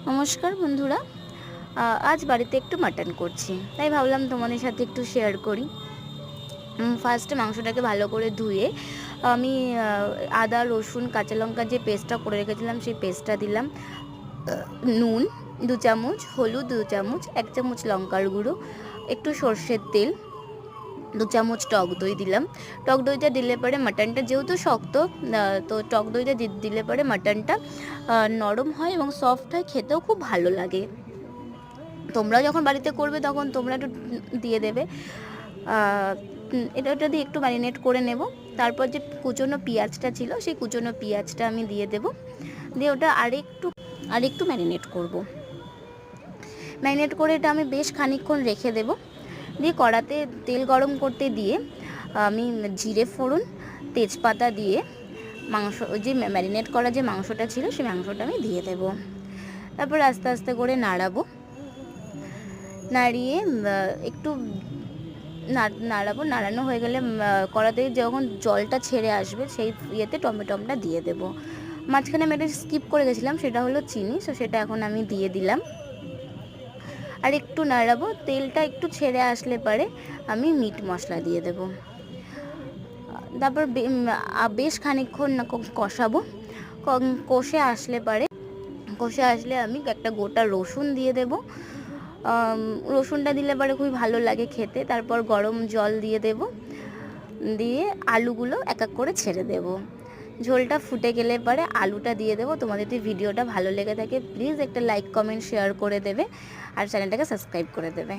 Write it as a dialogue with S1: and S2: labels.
S1: নমস্কার বন্ধুরা। আজ বাড়িতে একটু মাটন করছি, তাই ভাবলাম তোমাদের সাথে একটু শেয়ার করি। ফার্স্টে মাংসটাকে ভালো করে ধুয়ে আমি আদা রসুন কাঁচা লঙ্কা যে পেস্টটা করে রেখেছিলাম সেই পেস্টটা দিলাম, নুন 2 চামচ, হলুদ 2 চামচ, 1 চামচ লঙ্কার গুঁড়ো, একটু সর্ষের তেল, 2 চামচ টক দই দিলাম। টক দইটা দিলে পরে মাটনটা যেহেতু শক্ত, তো টক দইটা দিলে পরে মাটনটা নরম হয় এবং সফট হয়, খেতেও খুব ভালো লাগে। তোমরা যখন বাড়িতে করবে তখন তোমরা একটু দিয়ে দেবে। এটা দিয়ে একটু ম্যারিনেট করে নেব। তারপর যে কুচনো পেঁয়াজটা ছিল সেই কুচনো পেঁয়াজটা আমি দিয়ে দেব, দিয়ে ওটা আরেকটু ম্যারিনেট করব। ম্যারিনেট করে এটা আমি বেশ খানিকক্ষণ রেখে দেব। দিয়ে কড়াতে তেল গরম করতে দিয়ে আমি জিরে ফোড়ন তেজপাতা দিয়ে ওই যে ম্যারিনেট করা যে মাংসটা ছিল সেই মাংসটা আমি দিয়ে দেব। তারপর আস্তে আস্তে করে নাড়িয়ে একটু নাড়ানো হয়ে গেলে কড়াতে যখন জলটা ছেড়ে আসবে সেই ইয়েতে টমেটোটা দিয়ে দেব। মাঝখানে আমি এটা স্কিপ করে গেছিলাম, সেটা হলো চিনি, সো সেটা এখন আমি দিয়ে দিলাম। আর একটু নাড়াবো, তেলটা একটু ছেড়ে আসলে পরে আমি মিট মশলা দিয়ে দেব। তারপর বেশ খানিকক্ষণ কষাবো। কষে আসলে আমি একটা গোটা রসুন দিয়ে দেব। রসুনটা দিলে পরে খুবই ভালো লাগে খেতে। তারপর গরম জল দিয়ে দেব, দিয়ে আলুগুলো এক এক করে ছেড়ে দেব। ঝোলটা ফুটে গেলে পরে আলুটা দিয়ে দেবো। তোমাদের যদি ভিডিওটা ভালো লেগে থাকে প্লিজ একটা লাইক কমেন্ট শেয়ার করে দেবে আর চ্যানেলটাকে সাবস্ক্রাইব করে দেবে।